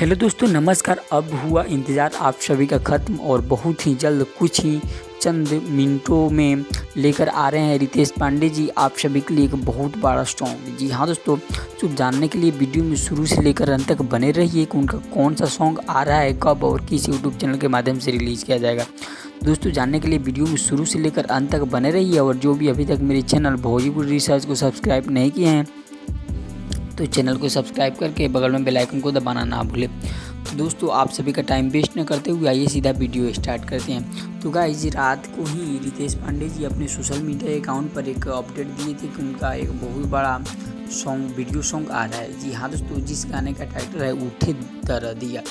Hello दोस्तों, नमस्कार। अब हुआ इंतज़ार आप सभी का ख़त्म और बहुत ही जल्द कुछ ही चंद मिनटों में लेकर आ रहे हैं रितेश पांडे जी आप सभी के लिए एक बहुत बड़ा सॉन्ग। जी हाँ दोस्तों, तो जानने के लिए वीडियो में शुरू से लेकर अंत तक बने रहिए कि उनका कौन सा सॉन्ग आ रहा है, कब और किस यूट्यूब चैनल के माध्यम से रिलीज़ किया जाएगा। दोस्तों जानने के लिए वीडियो में शुरू से लेकर अंत तक बने रहिए और जो भी अभी तक मेरे चैनल भोजपुरी रिसर्च को सब्सक्राइब नहीं किए हैं तो चैनल को सब्सक्राइब करके बगल में बेल आइकन को दबाना ना भूलें। तो दोस्तों आप सभी का टाइम वेस्ट न करते हुए आइए सीधा वीडियो स्टार्ट करते हैं। तो गाइस, रात को ही रितेश पांडे जी अपने सोशल मीडिया अकाउंट पर एक अपडेट दिए थे कि उनका एक बहुत बड़ा वीडियो सॉन्ग आ रहा है। जी हाँ दोस्तों, जिस गाने का टाइटल है उठे दरदिया।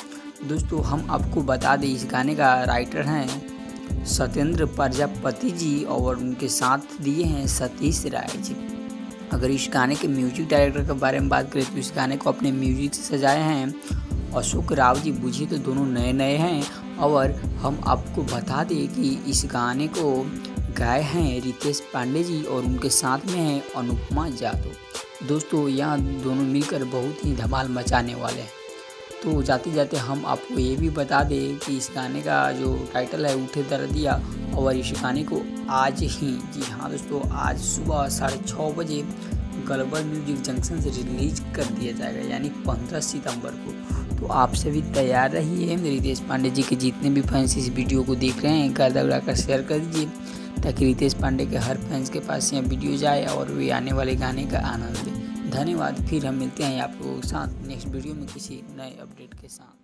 दोस्तों हम आपको बता दें, इस गाने का राइटर हैं सत्येंद्र प्रजापति जी और उनके साथ दिए हैं सतीश राय जी। अगर इस गाने के म्यूजिक डायरेक्टर के बारे में बात करें तो इस गाने को अपने म्यूजिक से सजाए हैं अशोक राव जी। बुझिए तो दोनों नए नए हैं। और हम आपको बता दें कि इस गाने को गाए हैं रितेश पांडे जी और उनके साथ में हैं अनुपमा जादव। दोस्तों यहाँ दोनों मिलकर बहुत ही धमाल मचाने वाले हैं। तो जाते जाते हम आपको ये भी बता दें कि इस गाने का जो टाइटल है उठे दरदिया, और इस गाने को आज ही, जी हाँ दोस्तों, आज सुबह 6:30 बजे ग्लोबल म्यूजिक जंक्शन से रिलीज कर दिया जाएगा, यानी 15 सितंबर को। तो आप सभी तैयार रहिए। रितेश पांडे जी के जितने भी फैंस इस वीडियो को देख रहे हैं गर्दा उड़ाकर शेयर कर दीजिए ताकि रितेश पांडे के हर फैंस के पास यह वीडियो जाए और वे आने वाले गाने का आनंद लें। धन्यवाद। फिर हम मिलते हैं आप लोगों के साथ नेक्स्ट वीडियो में किसी नए अपडेट के साथ।